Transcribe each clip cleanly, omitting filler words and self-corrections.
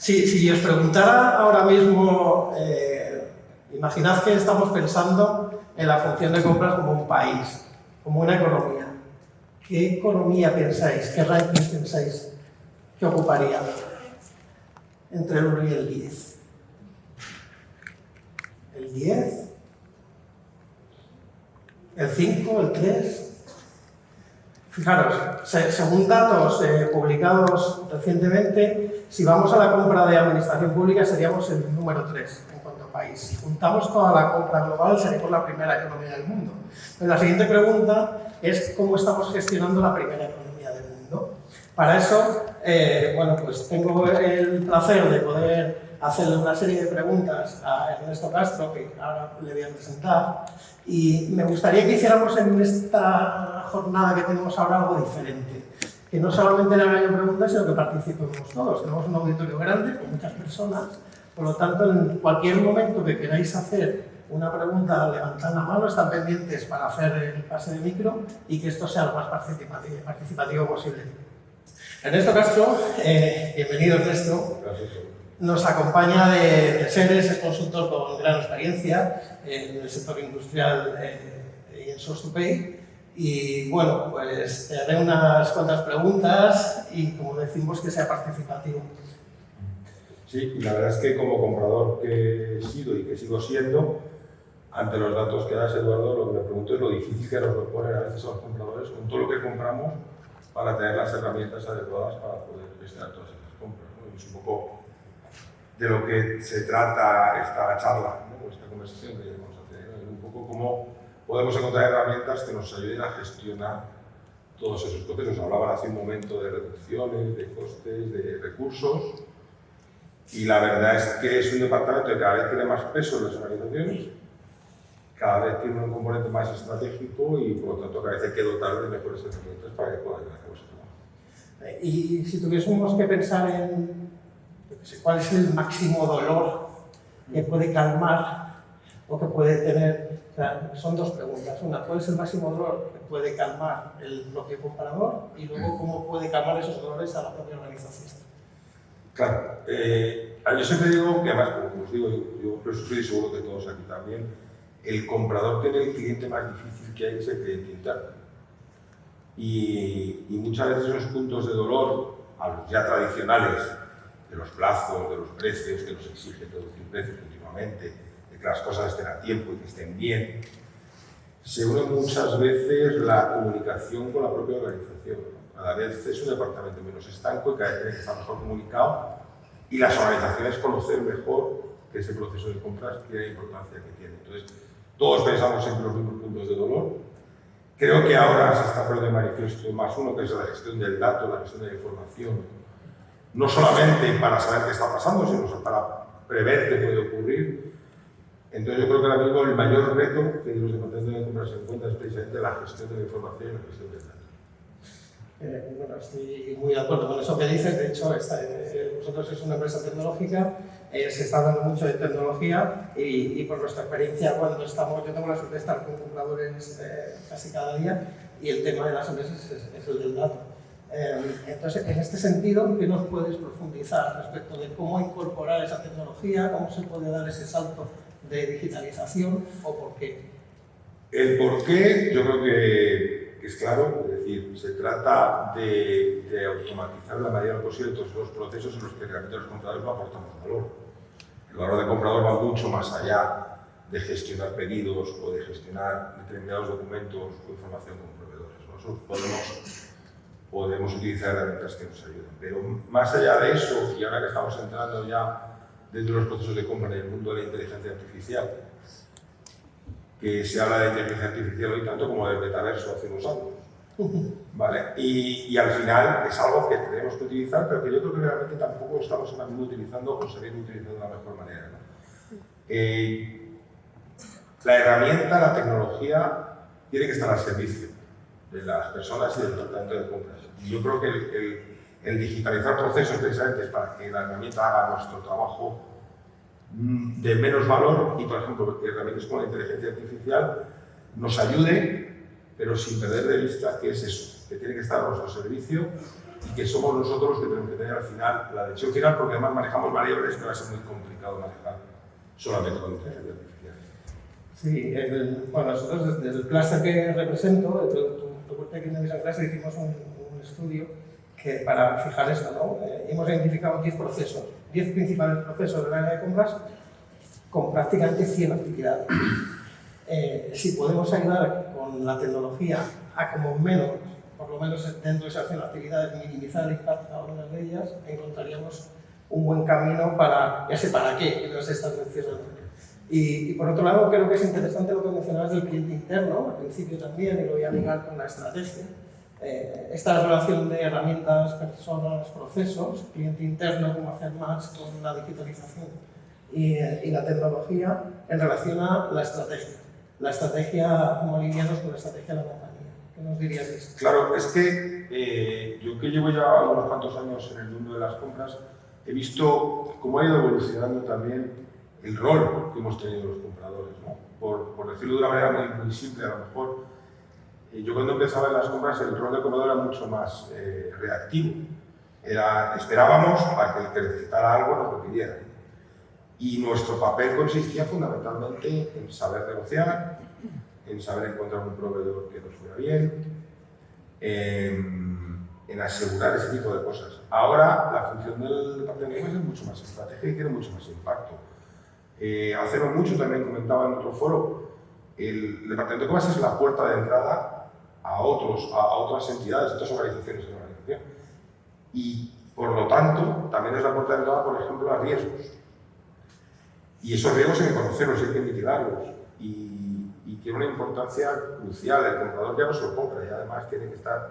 Si os preguntara ahora mismo, imaginad que estamos pensando en la función de compras como un país, como una economía. ¿Qué economía pensáis, qué ranking pensáis que ocuparía entre el 1 y el 10? ¿El 10? ¿El 5? ¿El 3? Fijaros, según datos publicados recientemente, si vamos a la compra de administración pública seríamos el número 3 en cuanto a país. Si juntamos toda la compra global seríamos la primera economía del mundo. Entonces, la siguiente pregunta es cómo estamos gestionando la primera economía del mundo. Para eso, bueno, pues tengo el placer de poder hacerle una serie de preguntas a Ernesto Castro, que ahora le voy a presentar, y me gustaría que hiciéramos en esta jornada que tenemos ahora algo diferente. Que no solamente le haga yo preguntas, sino que participemos todos. Tenemos un auditorio grande con muchas personas, por lo tanto, en cualquier momento que queráis hacer una pregunta, levantad la mano, están pendientes para hacer el pase de micro y que esto sea lo más participativo posible. Ernesto Castro, bienvenido Ernesto. Gracias. Nos acompaña de Seres, es consultor con gran experiencia en el sector industrial y en SourceToPay. Y bueno, pues te haré unas cuantas preguntas y, como decimos, que sea participativo. Sí, y la verdad es que como comprador que he sido y que sigo siendo, ante los datos que das, Eduardo, lo que me pregunto es lo difícil que nos lo ponen a veces a los compradores con todo lo que compramos para tener las herramientas adecuadas para poder gestionar todas esas compras, ¿no? Y es un poco de lo que se trata esta charla, ¿no? Esta conversación que vamos a tener, ¿no? Un poco cómo podemos encontrar herramientas que nos ayuden a gestionar todos esos procesos. Hablaban hace un momento de reducciones, de costes, de recursos, y la verdad es que es un departamento que cada vez tiene más peso en las organizaciones, cada vez tiene un componente más estratégico y por lo tanto cada vez hay que dotar de mejores herramientas para que puedan llevar a cabo ese trabajo. Y si tuviésemos que pensar en cuál es el máximo dolor que puede calmar o que puede tener, o sea, son dos preguntas. Una, ¿cuál es el máximo dolor que puede calmar el propio comprador? Y luego, ¿cómo puede calmar esos dolores a la propia organización? Claro, yo siempre digo que además, como os digo, yo por eso estoy seguro que todos aquí también, el comprador tiene el cliente más difícil que hay, que es el cliente interno. Y muchas veces esos puntos de dolor, a los ya tradicionales, de los plazos, de los precios, que nos exige reducir precios continuamente, de que las cosas estén a tiempo y que estén bien, se une muchas veces la comunicación con la propia organización. Cada vez es un departamento menos estanco y cada vez tiene que estar mejor comunicado y las organizaciones conocer mejor que ese proceso de compras tiene la importancia que tiene. Entonces, todos pensamos siempre en los mismos puntos de dolor. Creo que ahora se está poniendo de manifiesto más uno, que es la gestión del dato, la gestión de la información, no solamente para saber qué está pasando, sino para prever qué puede ocurrir. Entonces, yo creo que ahora mismo el mayor reto que los departamentos de compras se encuentran es precisamente la gestión de la información y la gestión del dato. Bueno, estoy muy de acuerdo con eso que dices. De hecho, vosotros sois una empresa tecnológica, se está hablando mucho de tecnología y por nuestra experiencia, cuando estamos, yo tengo la suerte de estar con compradores casi cada día y el tema de las empresas es el del dato. Entonces, en este sentido, ¿qué nos puedes profundizar respecto de cómo incorporar esa tecnología, cómo se puede dar ese salto de digitalización o por qué? El por qué, yo creo que es claro, es decir, se trata de automatizar la medida posible todos los procesos en los que realmente los compradores no aportamos valor. El valor de comprador va mucho más allá de gestionar pedidos o de gestionar determinados documentos o información con proveedores. Nosotros podemos utilizar herramientas que nos ayuden, pero más allá de eso, y ahora que estamos entrando ya dentro de los procesos de compra en el mundo de la inteligencia artificial, que se habla de inteligencia artificial hoy tanto como del metaverso hace unos años, ¿vale? Y al final es algo que tenemos que utilizar, pero que yo creo que realmente tampoco estamos ahora mismo utilizando o sabiendo utilizar de la mejor manera, ¿no? La herramienta, la tecnología, tiene que estar al servicio de las personas y del departamento de compras. Y yo creo que el digitalizar procesos precisamente es para que la herramienta haga nuestro trabajo de menos valor y, por ejemplo, herramientas como la inteligencia artificial nos ayude, pero sin perder de vista qué es eso, que tiene que estar a nuestro servicio y que somos nosotros los que tenemos que tener al final la decisión final, porque además manejamos variables que va a ser muy complicado manejar solamente con inteligencia artificial. Sí, bueno, nosotros desde el clúster que represento, tu World Tech Innovation Cluster, hicimos un estudio que para fijar esto, ¿no? Hemos identificado 10 procesos, 10 principales procesos del área de compras con prácticamente 100 actividades. Si podemos ayudar con la tecnología a como menos, por lo menos dentro de esas 100 actividades, minimizar el impacto de algunas de ellas, encontraríamos un buen camino para ese para qué que nos estás mencionando. Y por otro lado, creo que es interesante lo que mencionabas del cliente interno, al principio también, y lo voy a ligar con la estrategia. Esta relación de herramientas, personas, procesos, cliente interno, cómo hacer más con la digitalización y la tecnología en relación a la estrategia. La estrategia, como alineados con la estrategia de la compañía. ¿Qué nos dirías de esto? Claro, es que yo que llevo ya unos cuantos años en el mundo de las compras, he visto cómo ha ido evolucionando también el rol que hemos tenido los compradores, ¿no? Por decirlo de una manera muy simple, a lo mejor, yo cuando empezaba en las compras el rol del comprador era mucho más reactivo. Esperábamos a que el que necesitara algo nos lo pidiera. Y nuestro papel consistía fundamentalmente en saber negociar, en saber encontrar un proveedor que nos fuera bien, en asegurar ese tipo de cosas. Ahora la función del departamento de compras es mucho más estratégica y tiene mucho más impacto. Hace no mucho también comentaba en otro foro, el departamento de compras es la puerta de entrada a otras entidades, a otras organizaciones de la organización. Y por lo tanto, también es la puerta de entrada, por ejemplo, a riesgos. Y esos riesgos hay que conocerlos, hay que mitigarlos. Y tiene una importancia crucial. El comprador ya no se lo compra y además tiene que estar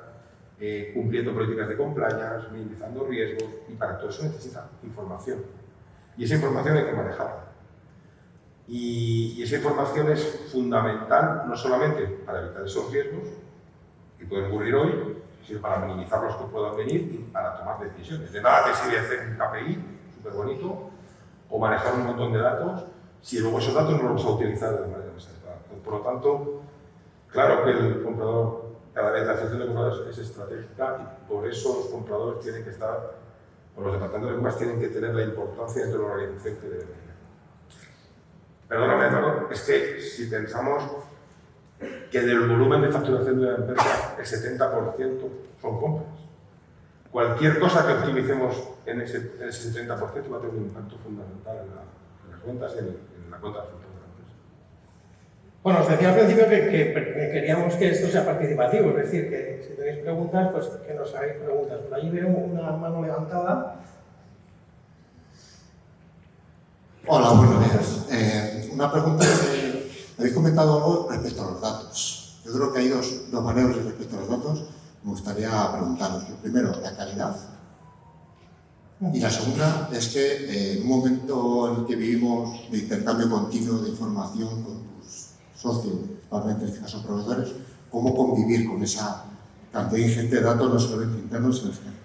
cumpliendo políticas de compliance, minimizando riesgos, y para todo eso necesita información. Y esa información hay que manejarla. Y esa información es fundamental no solamente para evitar esos riesgos que pueden ocurrir hoy, sino para minimizar los que puedan venir y para tomar decisiones. De nada te sirve hacer un KPI súper bonito o manejar un montón de datos si luego esos datos no los vas a utilizar de manera más adecuada. Por lo tanto, claro que el comprador, cada vez la función de compradores es estratégica y por eso los compradores tienen que estar, o los departamentos de compras tienen que tener la importancia dentro de la organización que deben tener. Perdóname, Eduardo, es que si pensamos que del volumen de facturación de una empresa el 70% son compras, cualquier cosa que optimicemos en ese 70% va a tener un impacto fundamental en las cuentas y en la cuenta de resultados de la empresa. Bueno, os decía al principio que queríamos que esto sea participativo, es decir, que si tenéis preguntas, pues que nos hagáis preguntas. Por allí veo una mano levantada. Hola, buenos días. Una pregunta que habéis comentado algo respecto a los datos. Yo creo que hay dos variables respecto a los datos. Me gustaría preguntaros. Lo primero, la calidad. Y la segunda es que en un momento en el que vivimos de intercambio continuo de información con tus socios, principalmente en este caso proveedores, ¿cómo convivir con esa cantidad ingente de datos, no solamente internos, sino externos?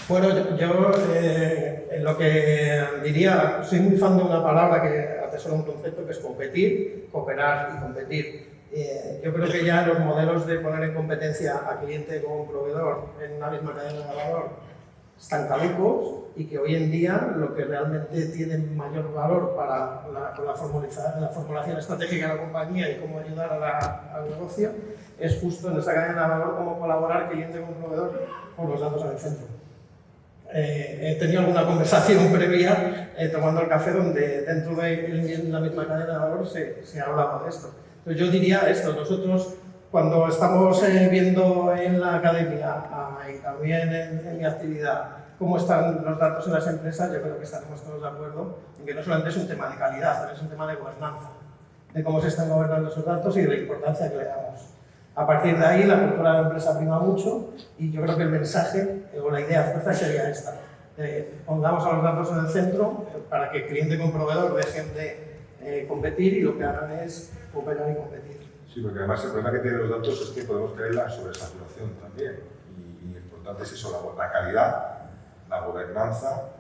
Bueno, yo lo que diría, soy muy fan de una palabra que atesora un concepto que es competir, cooperar y competir. Yo creo que ya los modelos de poner en competencia a cliente con proveedor en una misma cadena de valor están caducos y que hoy en día lo que realmente tiene mayor valor para la formulación estratégica de la compañía y cómo ayudar al negocio es justo en esa cadena de valor cómo colaborar cliente con proveedor con los datos en el centro. He tenido alguna conversación previa tomando el café donde dentro de la misma cadena de valor se hablaba de esto. Entonces yo diría esto, nosotros cuando estamos viendo en la academia y también en mi actividad cómo están los datos en las empresas, yo creo que estaremos todos de acuerdo en que no solamente es un tema de calidad, pero es un tema de gobernanza, de cómo se están gobernando esos datos y de la importancia que le damos. A partir de ahí, la cultura de la empresa prima mucho y yo creo que el mensaje o la idea fuerza sería esta. Pongamos a los datos en el centro para que cliente con proveedor dejen de competir y lo que hagan es cooperar y competir. Sí, porque además el problema que tienen los datos es que podemos tener la sobresaturación también. Y lo importante es eso, la calidad, la gobernanza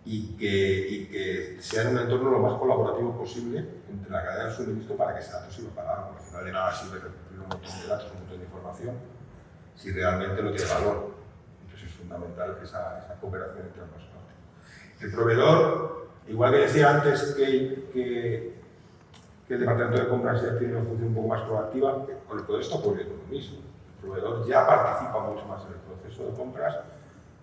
y que sea en un entorno lo más colaborativo posible entre la cadena de suministro para que ese dato sirva para algo. Al final de nada sirve recibir un montón de datos, un montón de información si realmente no tiene valor. Entonces es fundamental que esa cooperación entre ambas partes. El proveedor, igual que decía antes que el departamento de compras ya tiene una función un poco más proactiva, con el proveedor está ocurriendo lo mismo. El proveedor ya participa mucho más en el proceso de compras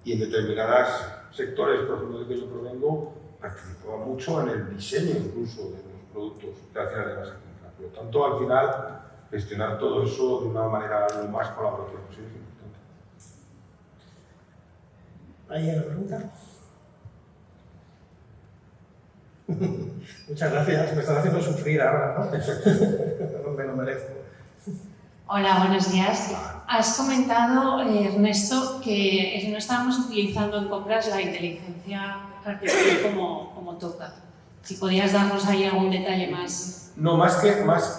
y en determinados sectores, por ejemplo, de que yo provengo, participaba mucho en el diseño incluso de los productos que al final ibas a comprar. Por lo tanto, al final, gestionar todo eso de una manera lo más colaborativa posible es importante. ¿Hay una pregunta? Muchas gracias, me están haciendo sufrir ahora, ¿no? No me lo merezco. Hola, buenos días. Has comentado, Ernesto, que no estábamos utilizando en compras la inteligencia artificial como toca. Si podías darnos ahí algún detalle más. No, más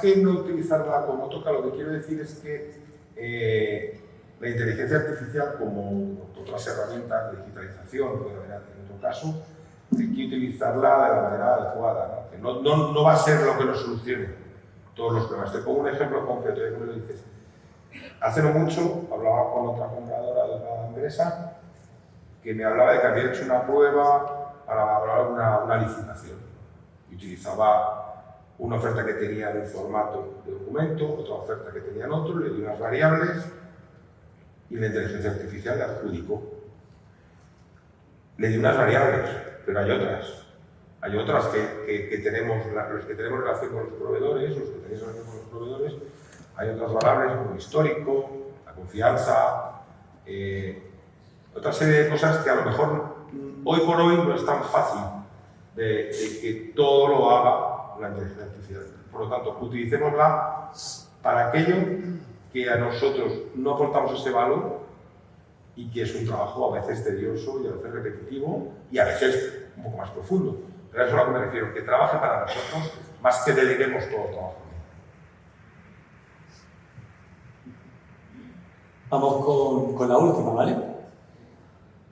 que no utilizarla como toca, lo que quiero decir es que la inteligencia artificial, como otras herramientas de digitalización, puede haber en otro caso, hay que utilizarla de la manera adecuada, ¿no? Que no va a ser lo que nos solucione todos los problemas. Te pongo un ejemplo concreto, ya que me lo dices. Hace no mucho hablaba con otra compradora de otra empresa que me hablaba de que había hecho una prueba para valorar una licitación. Y utilizaba una oferta que tenía en un formato de documento, otra oferta que tenía en otro, le dio unas variables y la inteligencia artificial le adjudicó. Le dio unas variables, pero hay otras. Hay otras que tenemos, los que tenemos relación con los proveedores, los que tenéis relación con los proveedores, hay otras variables como el histórico, la confianza, otra serie de cosas que a lo mejor hoy por hoy no es tan fácil de que todo lo haga la inteligencia artificial. Por lo tanto, utilicémosla para aquello que a nosotros no aportamos ese valor y que es un trabajo a veces tedioso y a veces repetitivo y a veces un poco más profundo. Pero eso es a lo que me refiero, que trabaje para nosotros más que deleguemos todo el trabajo. Vamos con la última, ¿vale?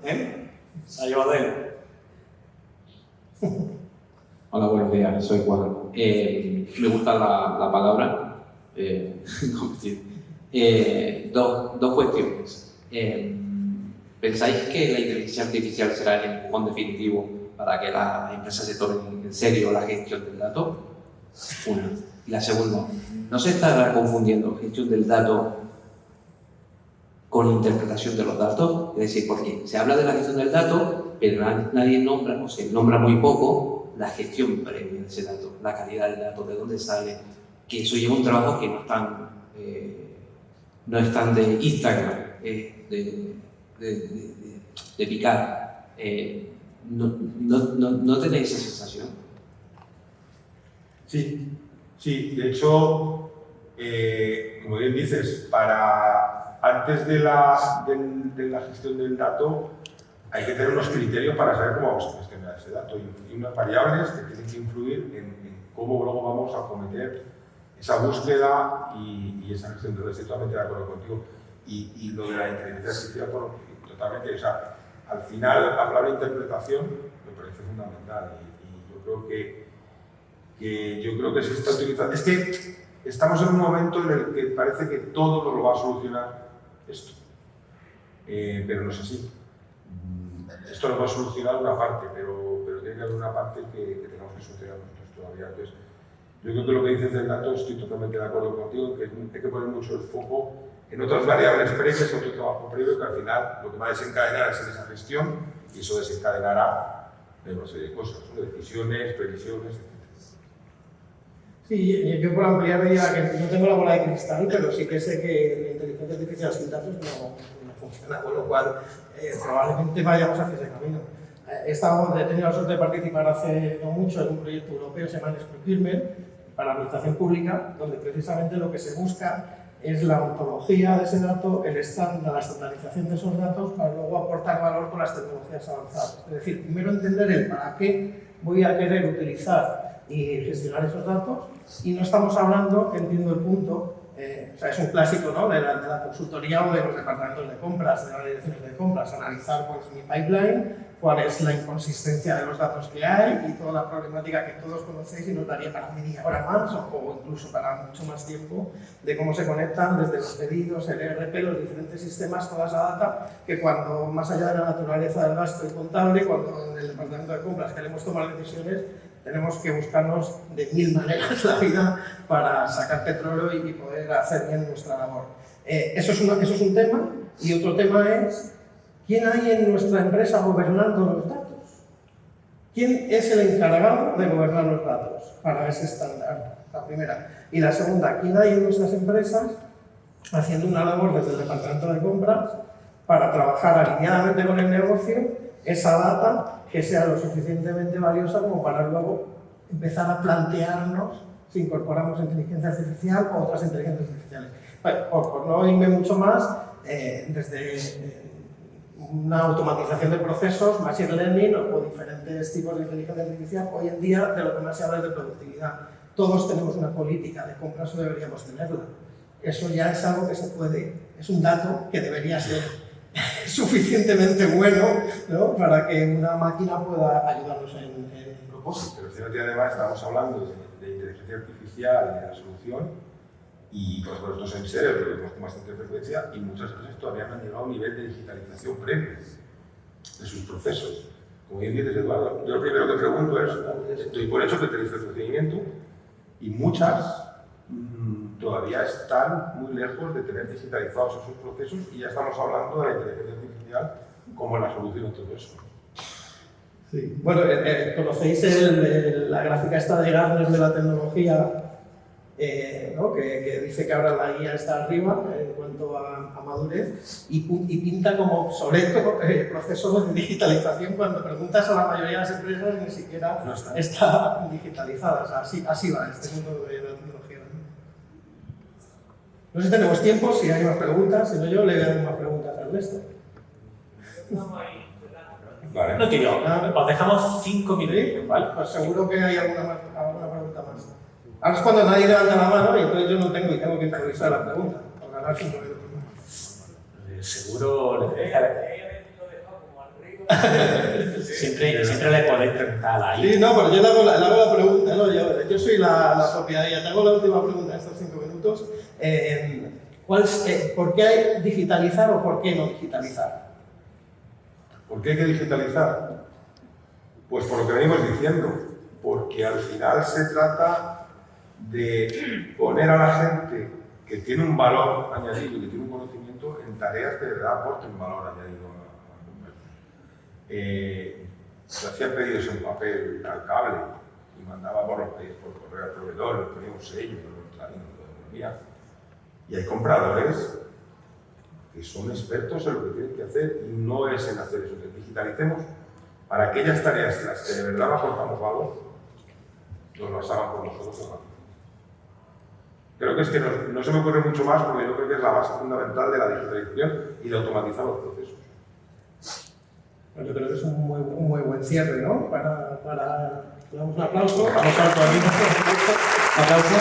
La lleva él. Hola, buenos días, soy Juan. Me gusta la palabra. Dos cuestiones. ¿Pensáis que la inteligencia artificial será el empujón definitivo para que las empresas se tomen en serio la gestión del dato? Una. Y la segunda, ¿no se estará confundiendo gestión del dato con interpretación de los datos? Es decir, porque se habla de la gestión del dato, pero nadie nombra, o se nombra muy poco, la gestión previa de ese dato, la calidad del dato, de dónde sale, que eso lleva un trabajo que no es tan de Instagram, de picar. ¿No tenéis esa sensación? Sí, de hecho, como bien dices, antes de la gestión del dato hay que tener unos criterios para saber cómo vamos a gestionar ese dato y unas variables que tienen que influir en cómo luego vamos a acometer esa búsqueda y esa gestión. Entonces, estoy totalmente de acuerdo contigo. Y lo de la inteligencia artificial, totalmente. O sea, al final, la palabra interpretación me parece fundamental y yo creo que se está utilizando. Es que estamos en un momento en el que parece que todo nos lo va a solucionar esto, pero no es así. Esto nos va a solucionar una parte, pero tiene que haber una parte que tenemos que solucionar nosotros todavía. Entonces, yo creo que lo que dices del dato, estoy totalmente de acuerdo contigo, que hay que poner mucho el foco en otras variables previas, otro trabajo previo, que al final lo que va a desencadenar es en esa gestión y eso desencadenará una serie de cosas, ¿no? Decisiones, previsiones, etc. Sí, yo por ampliar diría que no tengo la bola de cristal, pero sí que sé que la inteligencia artificial sin datos no funciona, con lo cual probablemente vayamos hacia ese camino. He tenido la suerte de participar hace no mucho en un proyecto europeo que se llama Procurement para la administración pública, donde precisamente lo que se busca es la ontología de ese dato, la estandarización de esos datos para luego aportar valor con las tecnologías avanzadas. Es decir, primero entender el para qué voy a querer utilizar y gestionar esos datos, y no estamos hablando, que entiendo el punto, o sea, es un clásico, ¿no?, de la consultoría o de los departamentos de compras, de las direcciones de compras, analizar pues, mi pipeline cuál es la inconsistencia de los datos que hay y toda la problemática que todos conocéis y nos daría para media hora más o incluso para mucho más tiempo de cómo se conectan desde los pedidos, el ERP, los diferentes sistemas, toda esa data que cuando, más allá de la naturaleza del gasto y contable, cuando en el departamento de compras queremos tomar decisiones, tenemos que buscarnos de 1000 maneras la vida para sacar petróleo y poder hacer bien nuestra labor. Eso es un tema, y otro tema es ¿quién hay en nuestra empresa gobernando los datos? ¿Quién es el encargado de gobernar los datos para ese estándar? La primera. Y la segunda, ¿quién hay en nuestras empresas haciendo una labor desde el departamento de compras para trabajar alineadamente con el negocio esa data que sea lo suficientemente valiosa como para luego empezar a plantearnos si incorporamos inteligencia artificial o otras inteligencias artificiales? Bueno, por no irme mucho más, desde una automatización de procesos, machine learning o diferentes tipos de inteligencia artificial, hoy en día de lo que más se habla es de productividad. Todos tenemos una política de compras o deberíamos tenerla. Eso ya es algo que se puede, es un dato que debería ser suficientemente bueno, ¿no?, para que una máquina pueda ayudarnos en el propósito. Pero fíjate, además estamos hablando de inteligencia artificial y de la solución, y por ejemplo estos enseres lo vemos con bastante frecuencia, y muchas empresas todavía no han llegado a un nivel de digitalización previo de sus procesos. Como bien dices, Eduardo, yo lo primero que pregunto es, estoy por hecho que tenéis el procedimiento, y muchas todavía están muy lejos de tener digitalizados esos procesos, y ya estamos hablando de la inteligencia artificial como la solución a todo eso. Sí. Bueno, ¿conocéis la gráfica esta de Gartner de la tecnología? ¿No? que dice que ahora la guía está arriba en cuanto a madurez y pinta como obsoleto procesos de digitalización cuando preguntas a la mayoría de las empresas ni siquiera no está digitalizada. O sea, así va este mundo de la tecnología. No sé si tenemos tiempo, si hay más preguntas, si no yo le voy a dar más preguntas a Ernesto. Vale. No, tío, os dejamos 5 minutos, ¿Sí? ¿vale? Pues seguro que hay alguna pregunta más. Ahora es cuando nadie levanta la mano y entonces yo no tengo y tengo que improvisar la pregunta para ganar 5 minutos más. Seguro siempre le podéis preguntar ahí. Sí, no, pero yo le hago la pregunta, ¿no? Yo soy la propietaria. Te hago la última pregunta en estos 5 minutos. ¿Por qué hay digitalizar o por qué no digitalizar? ¿Por qué hay que digitalizar? Pues por lo que venimos diciendo, porque al final se trata de poner a la gente que tiene un valor añadido y que tiene un conocimiento en tareas que de verdad aporten valor añadido a la compañía. Se hacían pedidos en papel al cable y mandábamos los pedidos por correo al proveedor, los poníamos sellos, los envían. Y hay compradores que son expertos en lo que tienen que hacer y no es en hacer eso. Digitalicemos para aquellas tareas en las que de verdad aportamos valor, nos las hagan por nosotros. Creo que es que no se me ocurre mucho más porque yo creo que es la base fundamental de la digitalización y de automatizar los procesos. Bueno, yo creo que es un muy buen cierre, ¿no? Para damos un aplauso. Vamos a aplaudir. Aplauso.